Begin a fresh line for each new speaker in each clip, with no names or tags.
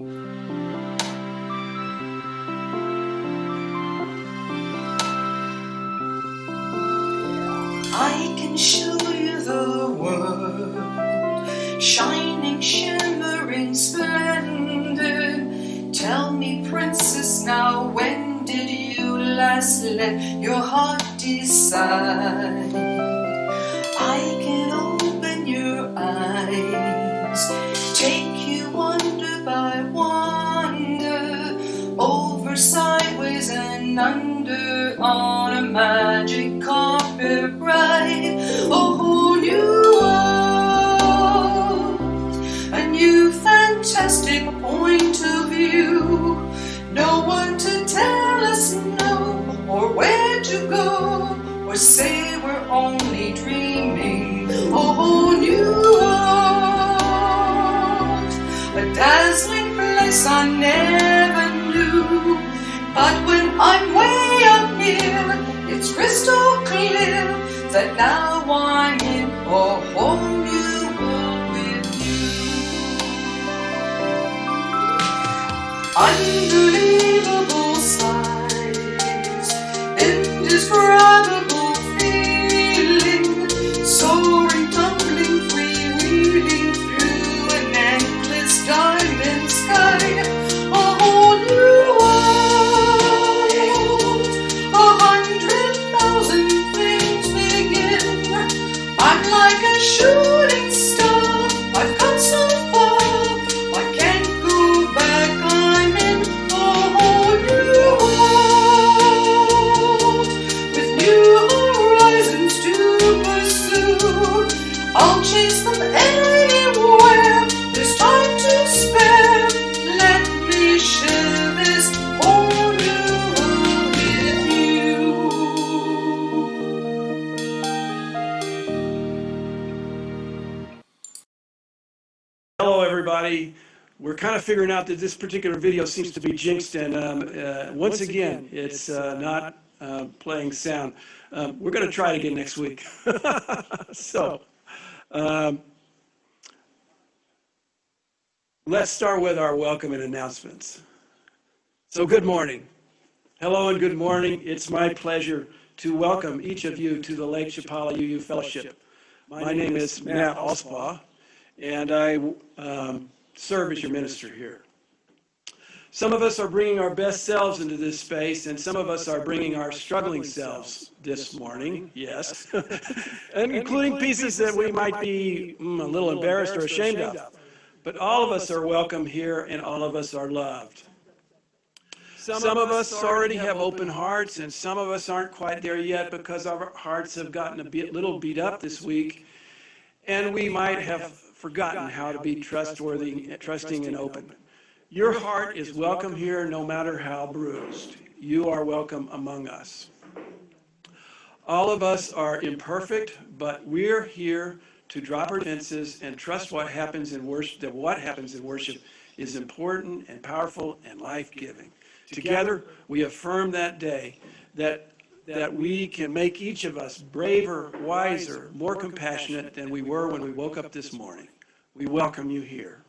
I can show you the world, shining, shimmering, splendid. Tell me, princess, now when did you last let your heart decide? I can open your eyes, take you wonder by wonder, over, sideways, and under, on a magic carpet ride. A whole new world, a new fantastic point of view. No one to tell us no, or where to go, or say we're only dreaming. A whole new world, a dazzling place I never knew. But when I'm way up here, it's crystal clear that now I'm in a whole new world with you. Unbelievable sights, indescribable feeling, soaring, tumbling, freewheeling through an endless diamond sky. A whole new world, 100,000 things begin. I'm like a shooting star, I've come so far, I can't go back. I'm in a whole new world, with new horizons to pursue. I'll chase them anywhere, there's time to spare. Let me share this whole new world with you.
Hello, everybody. We're kind of figuring out that this particular video seems to be jinxed, and once again, it's not playing sound. We're going to try it again next week. So, let's start with our welcome and announcements. So, good morning. Hello and good morning. It's my pleasure to welcome each of you to the LCUUF Fellowship. My name is Matt Alspaugh, and I serve as your minister here. Some of us are bringing our best selves into this space, and some of us are bringing our struggling selves this morning, yes, and including pieces that we might be a little embarrassed or ashamed of. But all of us are welcome here, and all of us are loved. Some of us already have open hearts, and some of us aren't quite there yet because our hearts have gotten a little beat up this week, and we might have forgotten how to be trustworthy, trusting, and open. Your heart is welcome here no matter how bruised. You are welcome among us. All of us are imperfect, but we're here to drop our defenses and trust what happens in worship, that what happens in worship is important and powerful and life-giving. Together, we affirm that day that we can make each of us braver, wiser, more compassionate than we were when we woke up this morning. We welcome you here.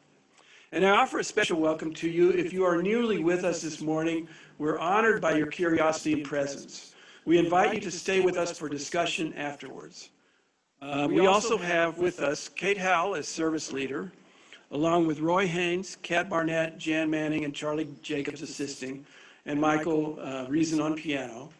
And I offer a special welcome to you. If you are newly with us this morning, we're honored by your curiosity and presence. We invite you to stay with us for discussion afterwards. We also have with us Cate Howell as service leader, along with Roy Haynes, Kat Barnett, Jan Manning, and Charlie Jacobs assisting, and Michael Reason on piano.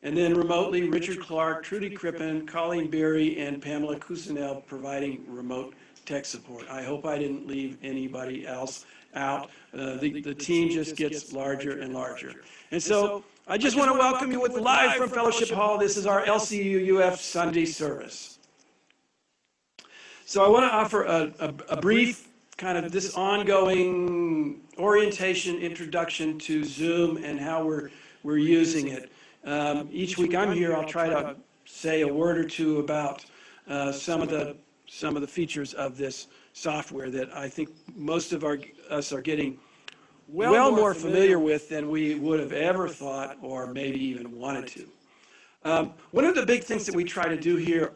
And then remotely, Richard Clark, Trudy Crippen, Colleen Beery, and Pamela Cousinel providing remote tech support. I hope I didn't leave anybody else out. The team just gets larger and larger. And so I just want to welcome you with live from Fellowship Hall. This is our LCUUF Sunday service. So I want to offer a brief kind of this ongoing orientation, introduction to Zoom and how we're using it. Each week I'm here, I'll try to say a word or two about some of the features of this software that I think most of us are getting well more familiar with than we would have ever thought or maybe even wanted to. One of the big things that we try to do here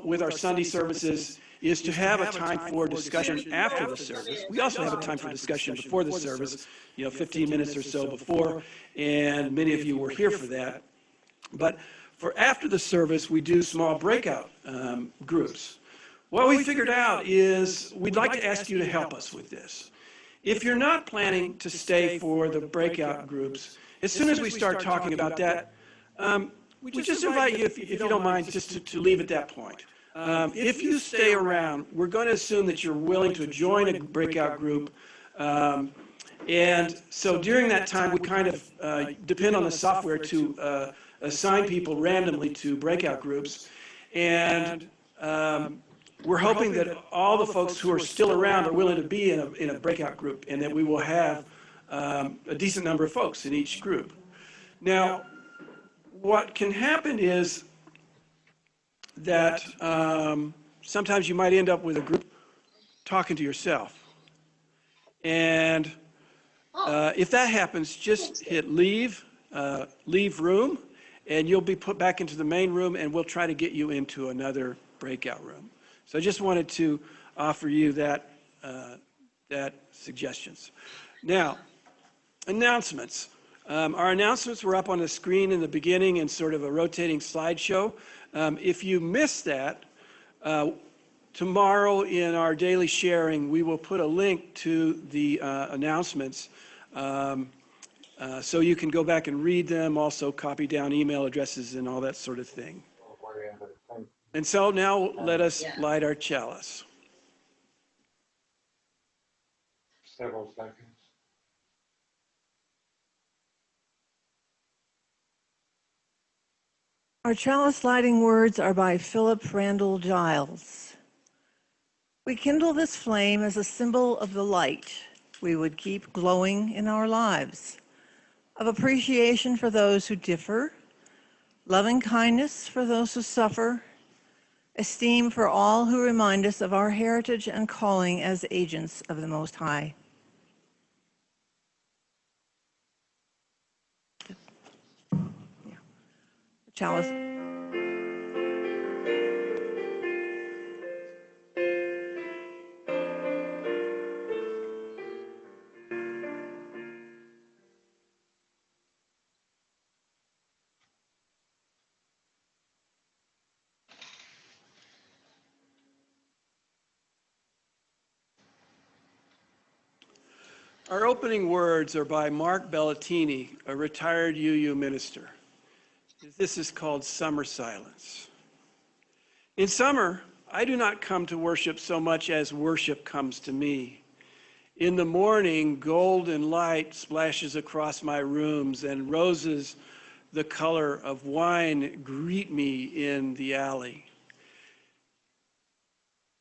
with our Sunday services is to have a time for discussion after the service. We also have a time for discussion before the service, 15 minutes or so before, and many of you were here for that. But for after the service, we do small breakout groups. What we figured out is we'd like to ask you to help us with this. If you're not planning to stay for the breakout groups, as soon as we start talking about that, we just invite you, if you don't mind, just to leave at that point. If you stay around, we're going to assume that you're willing to join a breakout group. And so during that time, we kind of depend on the software to assign people randomly to breakout groups. And we're hoping that all the folks who are still around are willing to be in a breakout group, and that we will have a decent number of folks in each group. Now, what can happen is that sometimes you might end up with a group talking to yourself. And if that happens, just hit leave room, and you'll be put back into the main room, and we'll try to get you into another breakout room. So I just wanted to offer you that suggestions. Now, announcements. Our announcements were up on the screen in the beginning in sort of a rotating slideshow. If you missed that, tomorrow in our daily sharing, we will put a link to the announcements so you can go back and read them, also copy down email addresses and all that sort of thing. And so now let us light our chalice.
Several seconds.
Our chalice lighting words are by Philip Randall Giles. We kindle this flame as a symbol of the light we would keep glowing in our lives, of appreciation for those who differ, loving kindness for those who suffer, esteem for all who remind us of our heritage and calling as agents of the Most High. Chalice.
Our opening words are by Mark Bellatini, a retired UU minister. This is called Summer Silence. In summer, I do not come to worship so much as worship comes to me. In the morning, golden light splashes across my rooms, and roses the color of wine greet me in the alley.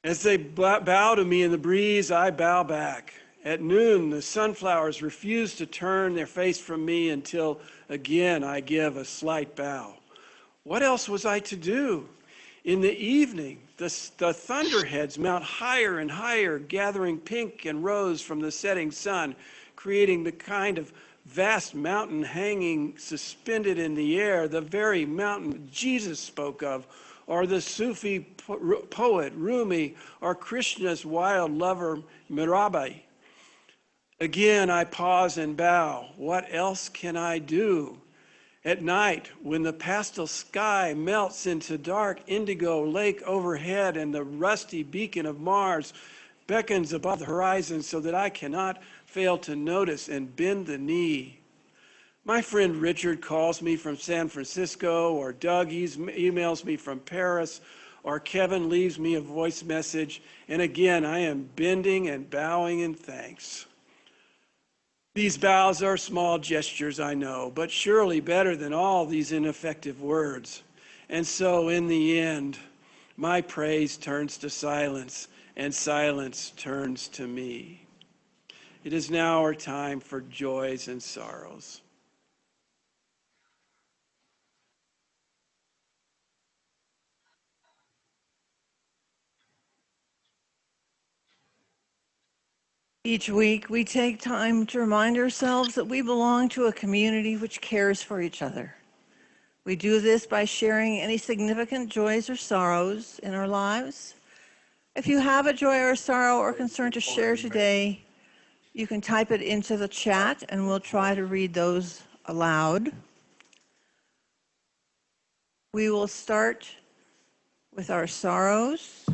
As they bow to me in the breeze, I bow back. At noon, the sunflowers refuse to turn their face from me until again I give a slight bow. What else was I to do? In the evening, the thunderheads mount higher and higher, gathering pink and rose from the setting sun, creating the kind of vast mountain hanging suspended in the air, the very mountain Jesus spoke of, or the Sufi poet Rumi, or Krishna's wild lover Mirabai. Again, I pause and bow. What else can I do? At night, when the pastel sky melts into dark indigo lake overhead and the rusty beacon of Mars beckons above the horizon so that I cannot fail to notice and bend the knee. My friend Richard calls me from San Francisco, or Doug emails me from Paris, or Kevin leaves me a voice message, and again, I am bending and bowing in thanks. These bows are small gestures, I know, but surely better than all these ineffective words. And so in the end, my praise turns to silence, and silence turns to me. It is now our time for joys and sorrows.
Each week, we take time to remind ourselves that we belong to a community which cares for each other. We do this by sharing any significant joys or sorrows in our lives, If you have a joy or a sorrow or concern to share today, you can type it into the chat and we'll try to read those aloud. We will start with our sorrows.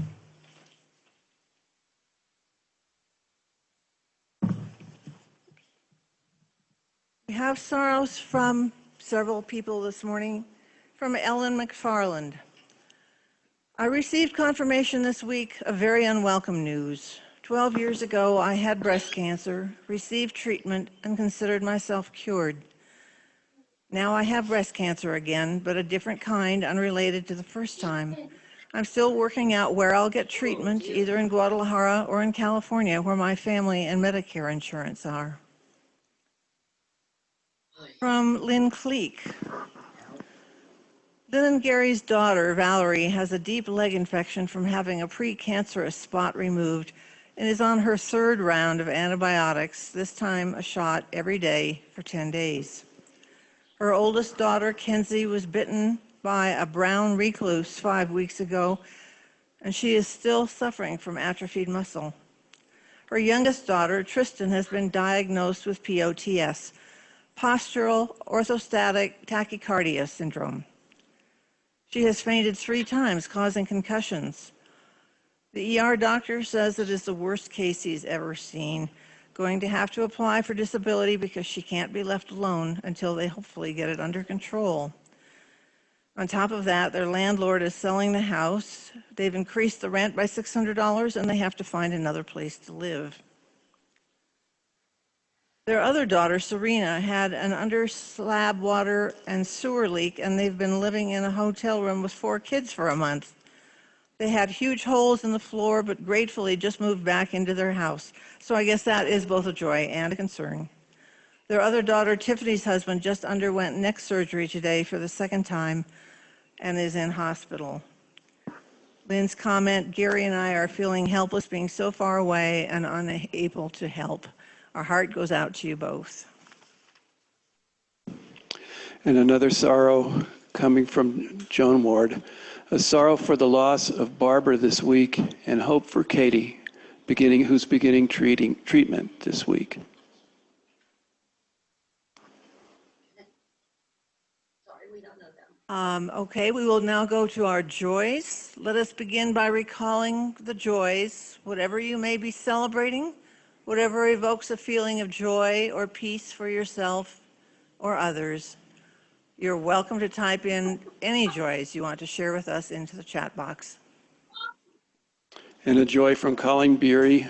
We have sorrows from several people this morning. From Ellen McFarland. I received confirmation this week of very unwelcome news. 12 years ago, I had breast cancer, received treatment, and considered myself cured. Now I have breast cancer again, but a different kind, unrelated to the first time. I'm still working out where I'll get treatment, either in Guadalajara or in California, where my family and Medicare insurance are. From Lynn Cleek. Lynn and Gary's daughter, Valerie, has a deep leg infection from having a precancerous spot removed and is on her third round of antibiotics, this time a shot every day for 10 days. Her oldest daughter, Kenzie, was bitten by a brown recluse 5 weeks ago, and she is still suffering from atrophied muscle. Her youngest daughter, Tristan, has been diagnosed with POTS, postural orthostatic tachycardia syndrome. She has fainted 3 times, causing concussions. The ER doctor says it is the worst case he's ever seen, going to have to apply for disability because she can't be left alone until they hopefully get it under control. On top of that, their landlord is selling the house. They've increased the rent by $600 and they have to find another place to live. Their other daughter, Serena, had an under-slab water and sewer leak, and they've been living in a hotel room with 4 kids for a month. They had huge holes in the floor, but gratefully just moved back into their house. So I guess that is both a joy and a concern. Their other daughter, Tiffany's husband, just underwent neck surgery today for the 2nd time and is in hospital. Lynn's comment, Gary and I are feeling helpless being so far away and unable to help. Our heart goes out to you both.
And another sorrow coming from Joan Ward, a sorrow for the loss of Barbara this week and hope for Cate, who's beginning treatment this week.
Sorry, we don't know them.
Okay, we will now go to our joys. Let us begin by recalling the joys, whatever you may be celebrating, whatever evokes a feeling of joy or peace for yourself or others. You're welcome to type in any joys you want to share with us into the chat box.
And a joy from Colleen Beery.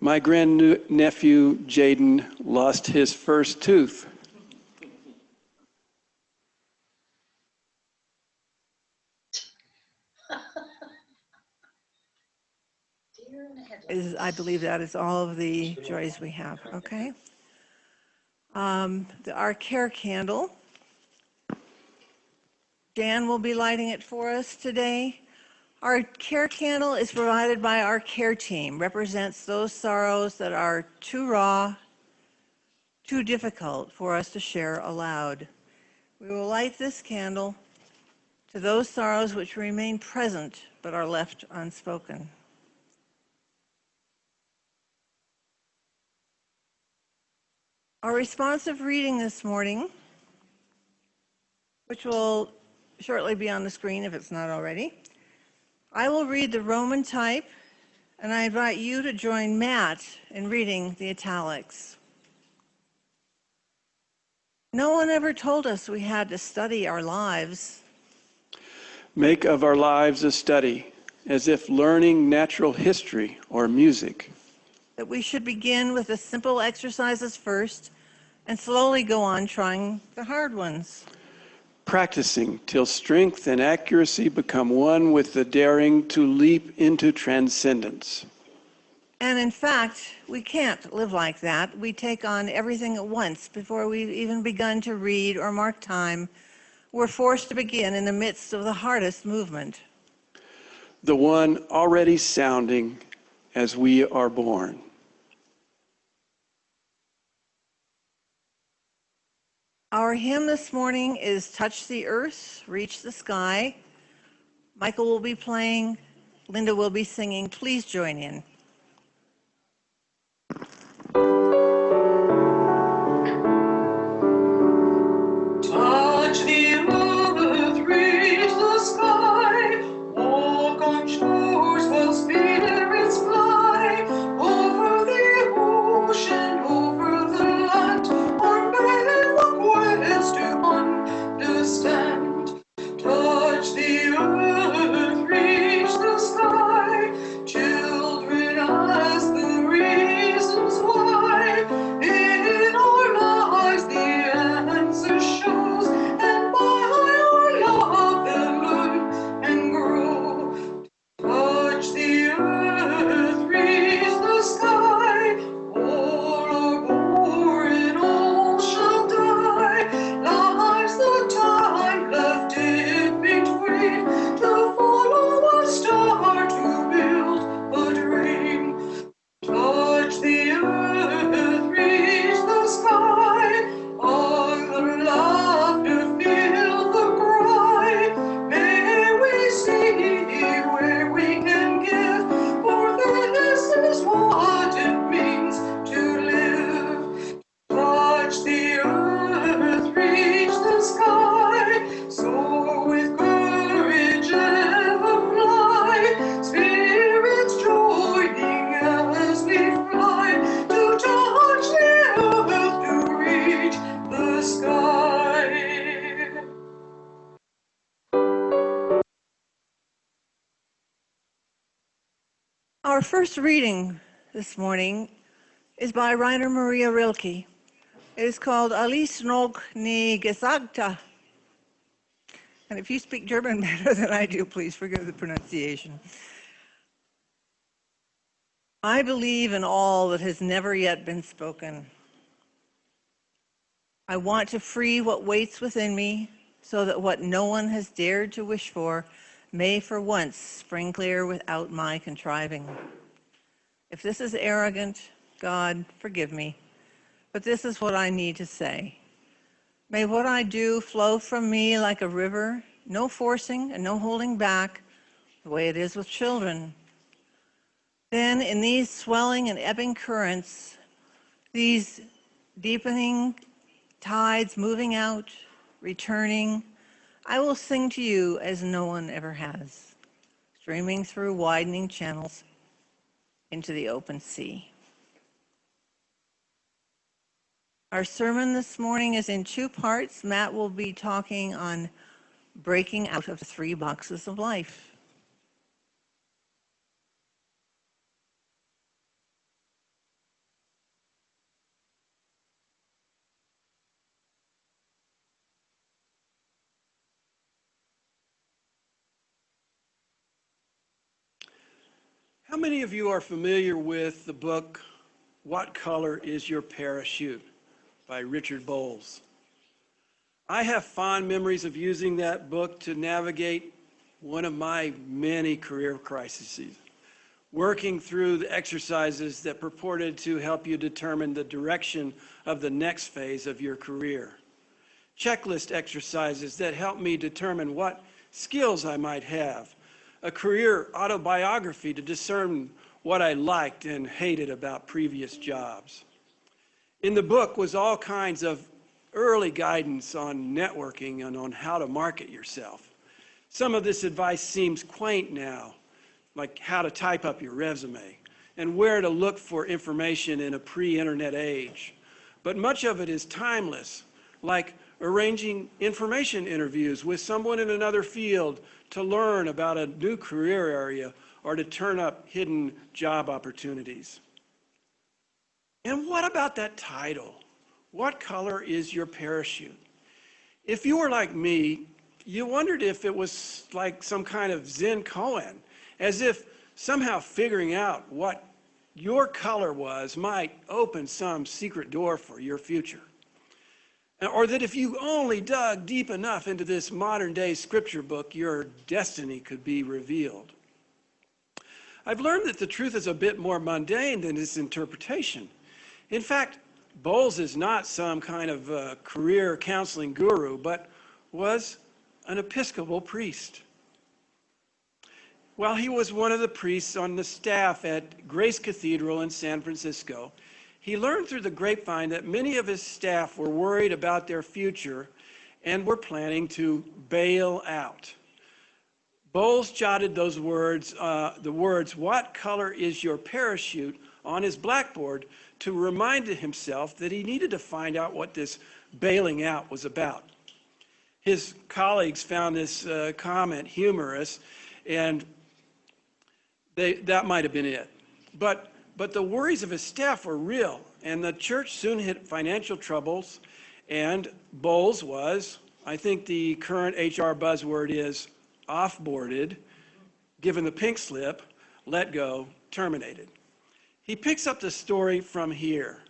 My grandnephew, Jaden, lost his first tooth.
I believe that is all of the joys we have, okay? Our care candle. Dan will be lighting it for us today. Our care candle is provided by our care team, represents those sorrows that are too raw, too difficult for us to share aloud. We will light this candle to those sorrows which remain present but are left unspoken. Our responsive reading this morning, which will shortly be on the screen if it's not already. I will read the Roman type, and I invite you to join Matt in reading the italics. No one ever told us we had to study our lives.
Make of our lives a study, as if learning natural history or music.
That we should begin with the simple exercises first and slowly go on trying the hard ones.
Practicing till strength and accuracy become one with the daring to leap into transcendence.
And in fact, we can't live like that. We take on everything at once before we've even begun to read or mark time. We're forced to begin in the midst of the hardest movement.
The one already sounding as we are born.
Our hymn this morning is Touch the Earth, Reach the Sky. Michael will be playing Linda will be singing. Please join in.
Touch the earth, reach the sky, walk on shores while spirits fly, over the ocean, over the land, or men look west to understand. Touch the earth, reach the sky, children ask the reasons why. In our lives the answer shows, and by our love they'll learn and grow. Touch the earth, reach the sky, all are born, all shall die. Life's the time left in between, to follow a star, to build a dream. Touch the earth, reach the sky, on the laughter fill the cry. May we see where we can give, for this is what it means to live. Touch the earth, reach the sky, soar with courage ever fly. Spirits joining as we fly, to touch the earth, to reach the sky.
Our first reading this morning is by Rainer Maria Rilke. It is called Alles noch nie Gesagte. And if you speak German better than I do, please forgive the pronunciation. I believe in all that has never yet been spoken. I want to free what waits within me, so that what no one has dared to wish for may for once spring clear without my contriving. If this is arrogant, God, forgive me, but this is what I need to say. May what I do flow from me like a river, no forcing and no holding back, the way it is with children. Then in these swelling and ebbing currents, these deepening tides moving out, returning, I will sing to you as no one ever has, streaming through widening channels into the open sea. Our sermon this morning is in two parts. Matt will be talking on breaking out of the 3 boxes of life.
How many of you are familiar with the book, What Color is Your Parachute? By Richard Bolles? I have fond memories of using that book to navigate one of my many career crises, working through the exercises that purported to help you determine the direction of the next phase of your career. Checklist exercises that helped me determine what skills I might have, a career autobiography to discern what I liked and hated about previous jobs. In the book was all kinds of early guidance on networking and on how to market yourself. Some of this advice seems quaint now, like how to type up your resume and where to look for information in a pre-internet age. But much of it is timeless, like arranging information interviews with someone in another field to learn about a new career area or to turn up hidden job opportunities. And what about that title? What color is your parachute? If you were like me, you wondered if it was like some kind of Zen koan, as if somehow figuring out what your color was might open some secret door for your future. Or that if you only dug deep enough into this modern day scripture book, your destiny could be revealed. I've learned that the truth is a bit more mundane than its interpretation. In fact, Bolles is not some kind of career counseling guru, but was an Episcopal priest. While he was one of the priests on the staff at Grace Cathedral in San Francisco, he learned through the grapevine that many of his staff were worried about their future and were planning to bail out. Bolles jotted those words, "What color is your parachute?" on his blackboard to remind himself that he needed to find out what this bailing out was about. His colleagues found this comment humorous, and that might have been it. But the worries of his staff were real, and the church soon hit financial troubles, and Bolles was, I think the current HR buzzword is, off-boarded, given the pink slip, let go, terminated. He picks up the story from here.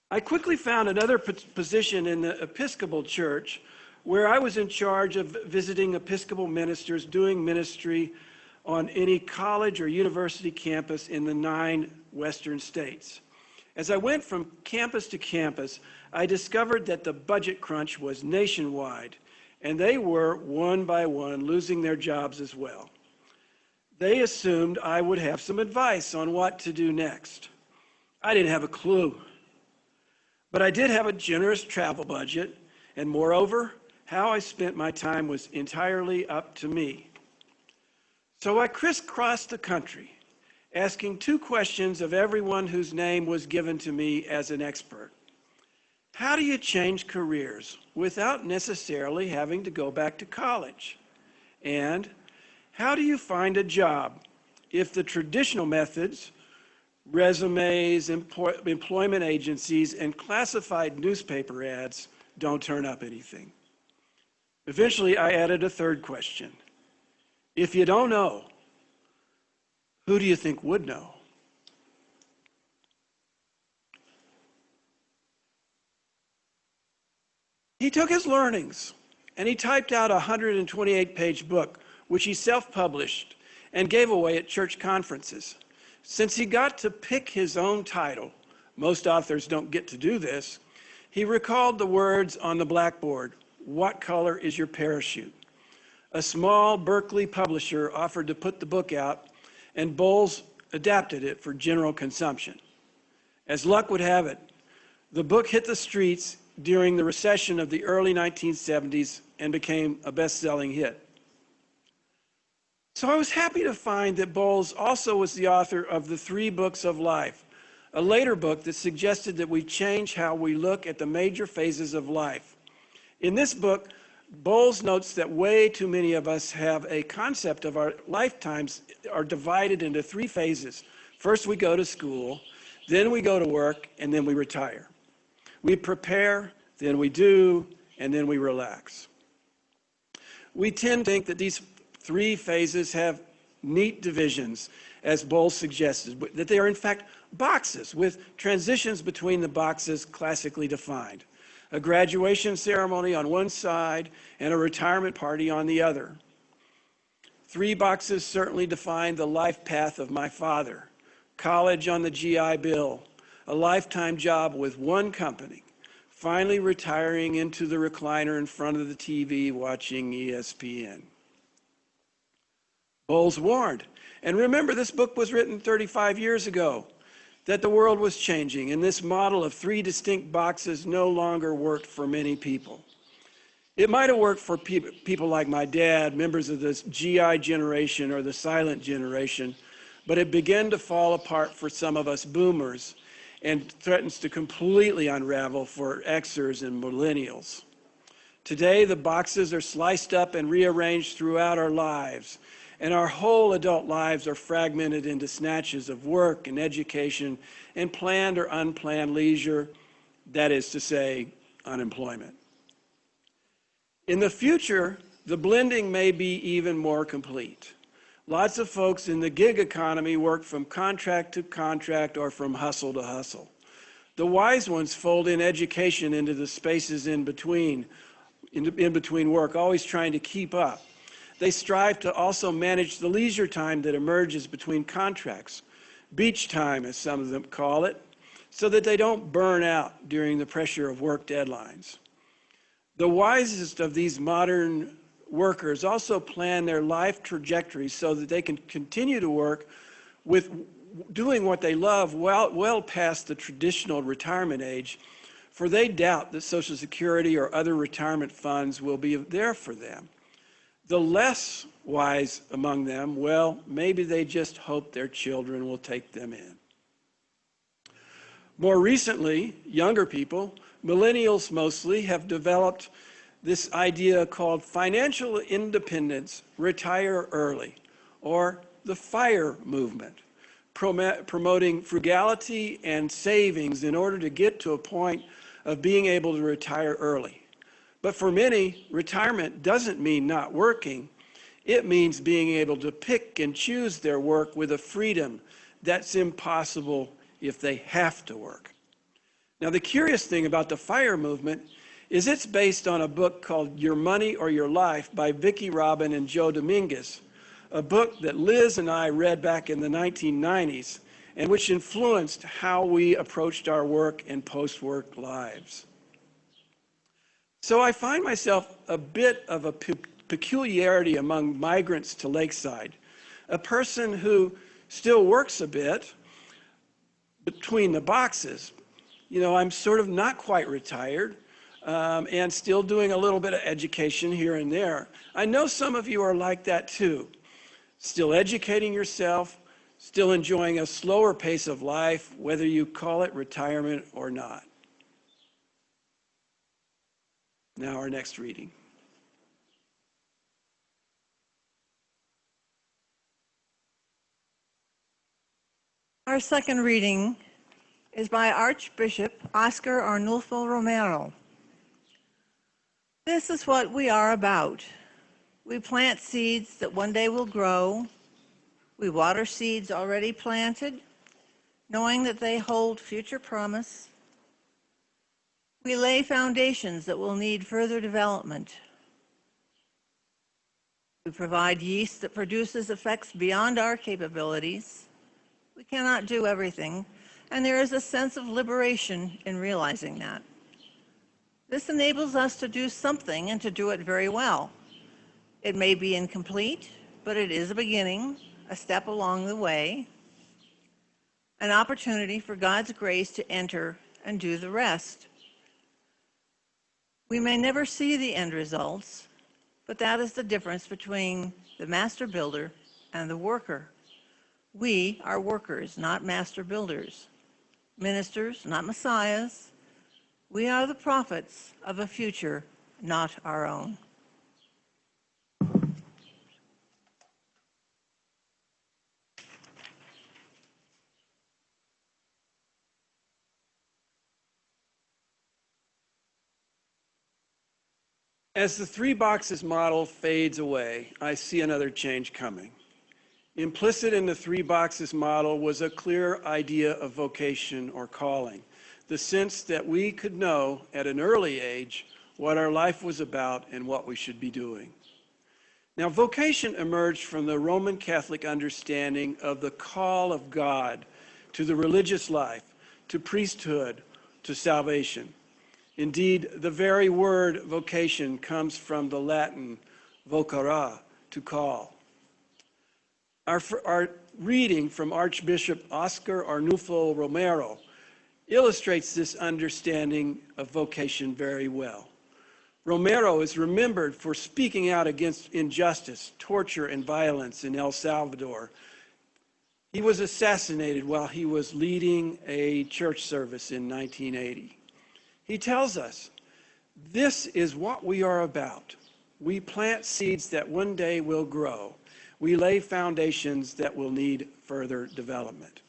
I quickly found another position in the Episcopal Church where I was in charge of visiting Episcopal ministers doing ministry on any college or university campus in the 9 western states. As I went from campus to campus, I discovered that the budget crunch was nationwide, and they were, one by one, losing their jobs as well. They assumed I would have some advice on what to do next. I didn't have a clue. But I did have a generous travel budget, and moreover, how I spent my time was entirely up to me. So I crisscrossed the country, asking 2 questions of everyone whose name was given to me as an expert. How do you change careers without necessarily having to go back to college? And how do you find a job if the traditional methods, resumes, employment agencies, and classified newspaper ads don't turn up anything? Eventually, I added a 3rd question. If you don't know, who do you think would know? He took his learnings and he typed out a 128-page book, which he self-published and gave away at church conferences. Since he got to pick his own title, most authors don't get to do this, he recalled the words on the blackboard, "What color is your parachute?" A small Berkeley publisher offered to put the book out, and Bolles adapted it for general consumption. As luck would have it, the book hit the streets during the recession of the early 1970s and became a best-selling hit. So I was happy to find that Bolles also was the author of The 3 Books of Life, a later book that suggested that we change how we look at the major phases of life. In this book, Bolles notes that way too many of us have a concept of our lifetimes are divided into 3 phases. First, we go to school, then we go to work, and then we retire. We prepare, then we do, and then we relax. We tend to think that these 3 phases have neat divisions, as Bolles suggested, that they are in fact boxes with transitions between the boxes classically defined. A graduation ceremony on one side and a retirement party on the other. 3 boxes certainly define the life path of my father. College on the GI Bill, a lifetime job with one company, finally retiring into the recliner in front of the TV watching ESPN. Bolles warned, and remember this book was written 35 years ago, that the world was changing and this model of 3 distinct boxes no longer worked for many people. It might have worked for people like my dad, members of this GI generation or the silent generation, but it began to fall apart for some of us boomers and threatens to completely unravel for Xers and millennials. Today, the boxes are sliced up and rearranged throughout our lives, and our whole adult lives are fragmented into snatches of work and education and planned or unplanned leisure, that is to say, unemployment. In the future, the blending may be even more complete. Lots of folks in the gig economy work from contract to contract or from hustle to hustle. The wise ones fold in education into the spaces in between work, always trying to keep up. They strive to also manage the leisure time that emerges between contracts, beach time as some of them call it, so that they don't burn out during the pressure of work deadlines. The wisest of these modern workers also plan their life trajectory so that they can continue to work with doing what they love well past the traditional retirement age, for they doubt that Social Security or other retirement funds will be there for them. The less wise among them, well, maybe they just hope their children will take them in. More recently, younger people, millennials mostly, have developed this idea called financial independence, retire early, or the FIRE movement, promoting frugality and savings in order to get to a point of being able to retire early. But for many, retirement doesn't mean not working. It means being able to pick and choose their work with a freedom that's impossible if they have to work. Now, the curious thing about the FIRE movement is it's based on a book called Your Money or Your Life by Vicki Robin and Joe Dominguez, a book that Liz and I read back in the 1990s and which influenced how we approached our work and post-work lives. So I find myself a bit of a peculiarity among migrants to Lakeside, a person who still works a bit between the boxes. You know, I'm sort of not quite retired and still doing a little bit of education here and there. I know some of you are like that too, still educating yourself, still enjoying a slower pace of life, whether you call it retirement or not. Now our next reading.
Our second reading is by Archbishop Oscar Arnulfo Romero. This is what we are about. We plant seeds that one day will grow. We water seeds already planted, knowing that they hold future promise. We lay foundations that will need further development. We provide yeast that produces effects beyond our capabilities. We cannot do everything, and there is a sense of liberation in realizing that. This enables us to do something and to do it very well. It may be incomplete, but it is a beginning, a step along the way, an opportunity for God's grace to enter and do the rest. We may never see the end results, but that is the difference between the master builder and the worker. We are workers, not master builders, ministers, not messiahs. We are the prophets of a future not our own.
As the three boxes model fades away, I see another change coming. Implicit in the three boxes model was a clear idea of vocation or calling, the sense that we could know at an early age what our life was about and what we should be doing. Now, vocation emerged from the Roman Catholic understanding of the call of God to the religious life, to priesthood, to salvation. Indeed, the very word vocation comes from the Latin vocare, to call. Our reading from Archbishop Oscar Arnulfo Romero illustrates this understanding of vocation very well. Romero is remembered for speaking out against injustice, torture, and violence in El Salvador. He was assassinated while he was leading a church service in 1980. He tells us, this is what we are about. We plant seeds that one day will grow. We lay foundations that will need further development.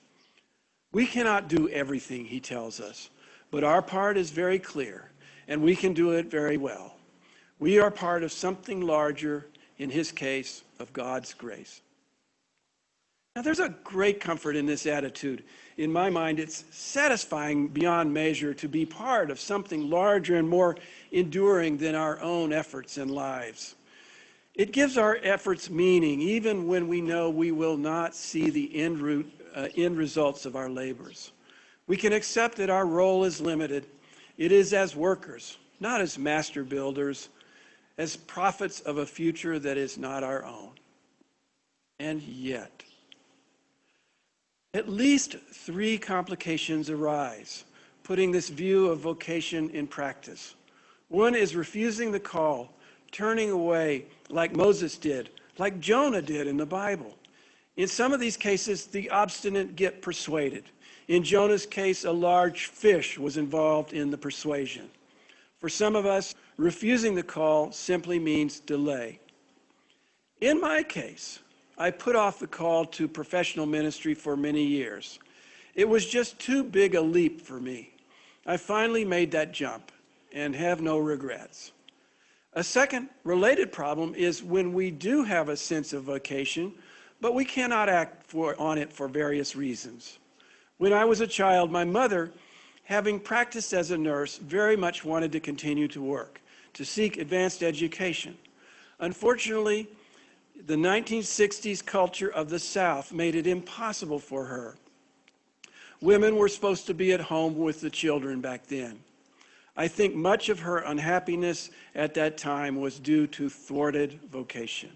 We cannot do everything, he tells us, but our part is very clear, and we can do it very well. We are part of something larger, in his case, of God's grace. Now, there's a great comfort in this attitude. In my mind, it's satisfying beyond measure to be part of something larger and more enduring than our own efforts and lives. It gives our efforts meaning, even when we know we will not see the end results of our labors. We can accept that our role is limited. It is as workers, not as master builders. as prophets of a future that is not our own. And yet, at least 3 complications arise, putting this view of vocation in practice. One is refusing the call, turning away like Moses did, like Jonah did in the Bible. In some of these cases, the obstinate get persuaded. In Jonah's case, a large fish was involved in the persuasion. For some of us, refusing the call simply means delay. In my case, I put off the call to professional ministry for many years. It was just too big a leap for me. I finally made that jump and have no regrets. A second related problem is when we do have a sense of vocation, but we cannot act on it for various reasons. When I was a child, my mother, having practiced as a nurse, very much wanted to continue to work, to seek advanced education. Unfortunately, the 1960s culture of the South made it impossible for her. Women were supposed to be at home with the children back then. I think much of her unhappiness at that time was due to thwarted vocation.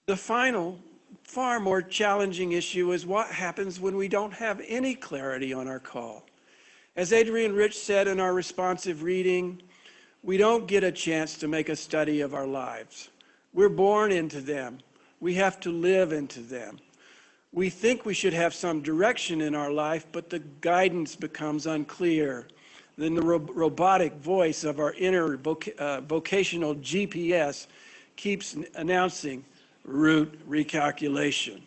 The final, far more challenging issue is what happens when we don't have any clarity on our call. As Adrian Rich said in our responsive reading, we don't get a chance to make a study of our lives. We're born into them. We have to live into them. We think we should have some direction in our life, but the guidance becomes unclear. Then the robotic voice of our inner vocational GPS keeps announcing route recalculation.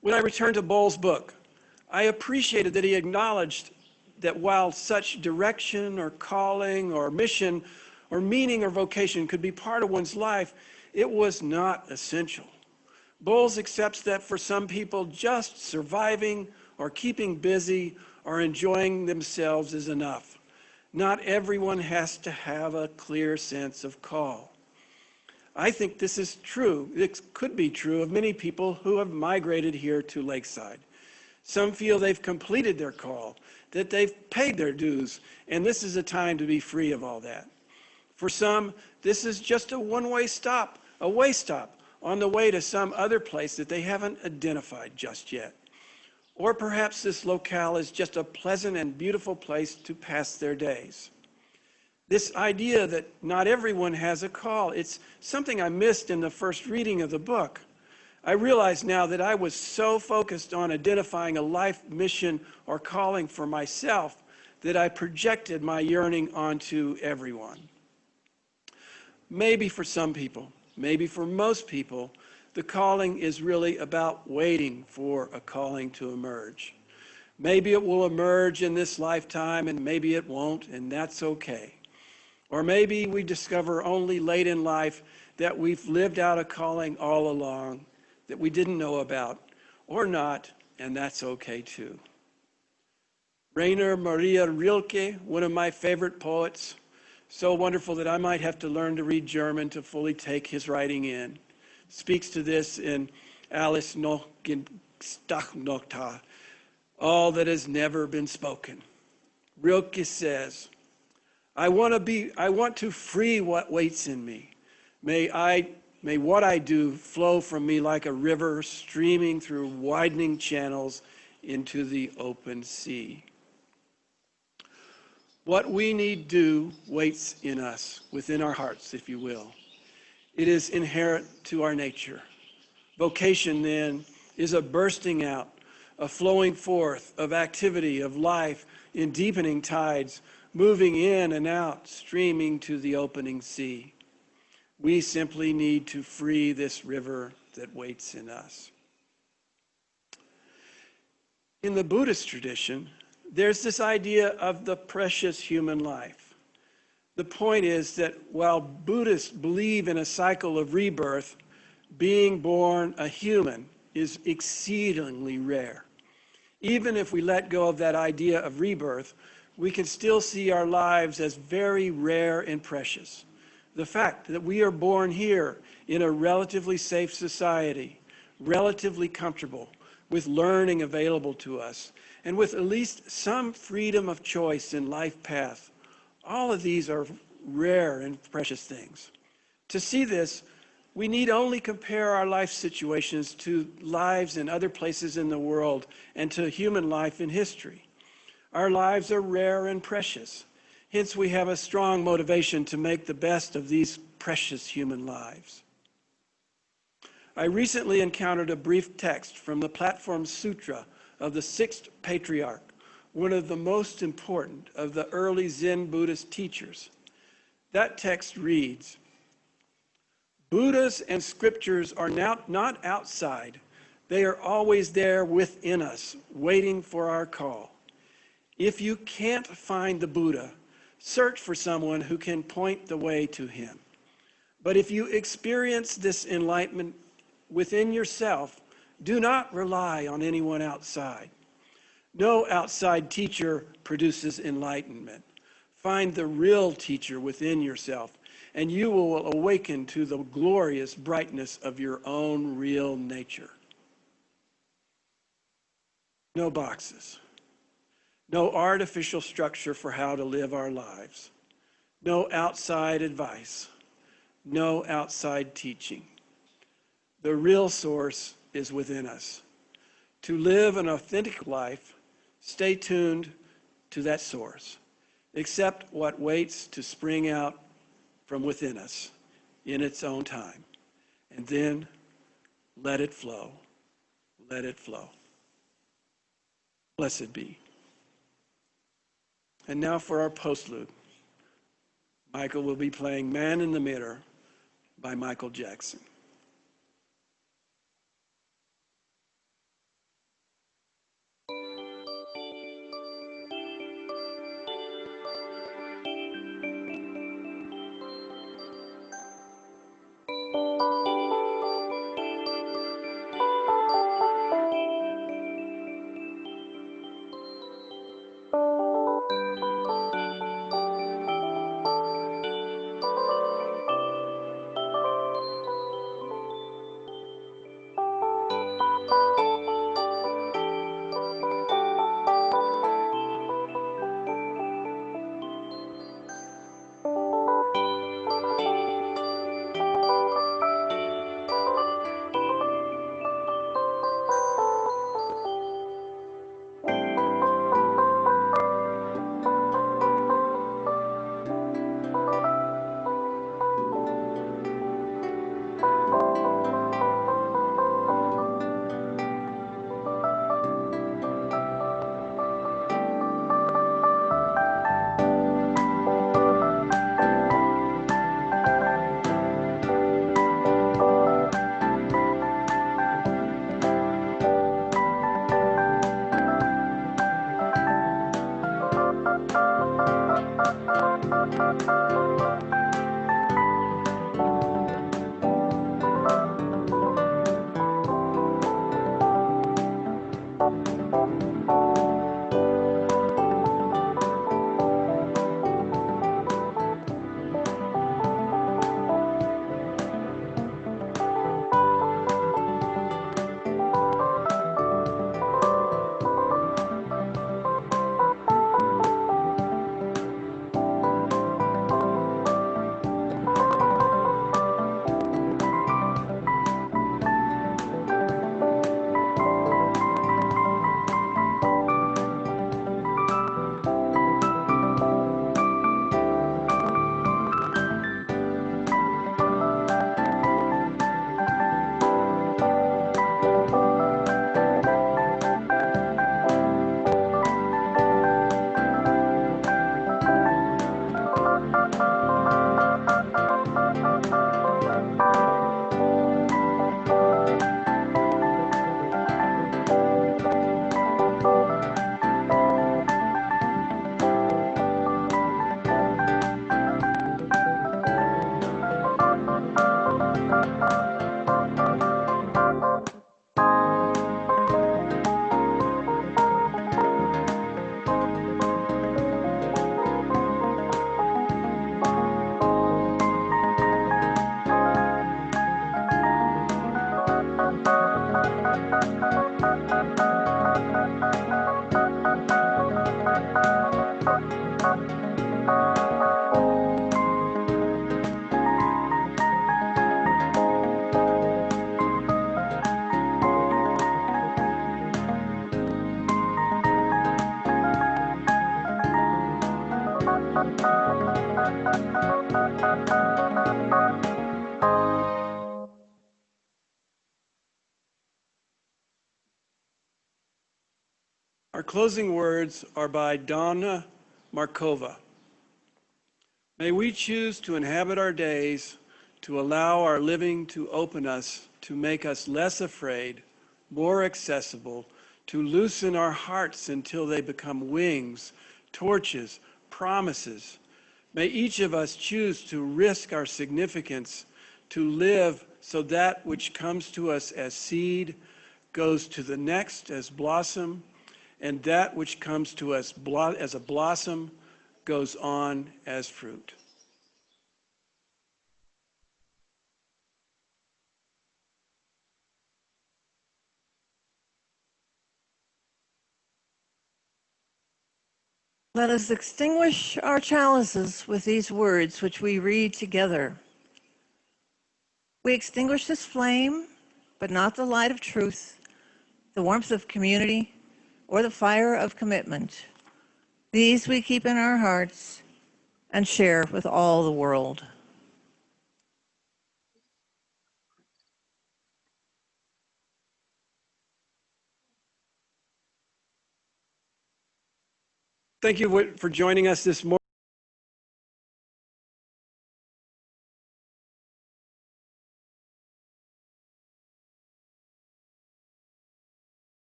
When I returned to Bolles' book, I appreciated that he acknowledged that while such direction or calling or mission or meaning or vocation could be part of one's life, it was not essential. Bolles accepts that for some people, just surviving or keeping busy or enjoying themselves is enough. Not everyone has to have a clear sense of call. I think this is true. It could be true of many people who have migrated here to Lakeside. Some feel they've completed their call, that they've paid their dues, and this is a time to be free of all that. For some, this is just a one-way stop, a way stop on the way to some other place that they haven't identified just yet. Or perhaps this locale is just a pleasant and beautiful place to pass their days. This idea that not everyone has a call, it's something I missed in the first reading of the book. I realize now that I was so focused on identifying a life mission or calling for myself that I projected my yearning onto everyone. Maybe for some people, maybe for most people, the calling is really about waiting for a calling to emerge. Maybe it will emerge in this lifetime and maybe it won't, and that's okay. Or maybe we discover only late in life that we've lived out a calling all along that we didn't know about, or not, and that's okay too. Rainer Maria Rilke, one of my favorite poets, so wonderful that I might have to learn to read German to fully take his writing in, speaks to this in Alles noch Gestachta, all that has never been spoken. Rilke says, I want to free what waits in me. May what I do flow from me like a river streaming through widening channels into the open sea. What we need do waits in us, within our hearts, if you will. It is inherent to our nature. Vocation, then, is a bursting out, a flowing forth of activity, of life in deepening tides, moving in and out, streaming to the opening sea. We simply need to free this river that waits in us. In the Buddhist tradition, there's this idea of the precious human life. The point is that while Buddhists believe in a cycle of rebirth, being born a human is exceedingly rare. Even if we let go of that idea of rebirth, we can still see our lives as very rare and precious. The fact that we are born here in a relatively safe society, relatively comfortable, with learning available to us, and with at least some freedom of choice in life path, All of these are rare and precious things. To see this, we need only compare our life situations to lives in other places in the world and to human life in history. Our lives are rare and precious. Hence, we have a strong motivation to make the best of these precious human lives. I recently encountered a brief text from the Platform Sutra of the sixth patriarch, one of the most important of the early Zen Buddhist teachers. That text reads, Buddhas and scriptures are now not outside. They are always there within us, waiting for our call. If you can't find the Buddha, search for someone who can point the way to him. But if you experience this enlightenment within yourself, do not rely on anyone outside. No outside teacher produces enlightenment. Find the real teacher within yourself, and you will awaken to the glorious brightness of your own real nature. No boxes. No artificial structure for how to live our lives. No outside advice. No outside teaching. The real source is within us. To live an authentic life, stay tuned to that source. Accept what waits to spring out from within us in its own time. And then let it flow. Let it flow. Blessed be. And now for our postlude. Michael will be playing Man in the Mirror by Michael Jackson. Our closing words are by Donna Markova. May we choose to inhabit our days, to allow our living to open us, to make us less afraid, more accessible, to loosen our hearts until they become wings, torches, promises. May each of us choose to risk our significance, to live so that which comes to us as seed goes to the next as blossom, and that which comes to us as a blossom goes on as fruit.
Let us extinguish our chalices with these words which we read together. We extinguish this flame, but not the light of truth, the warmth of community, or the fire of commitment. These we keep in our hearts and share with all the world.
Thank you for joining us this morning.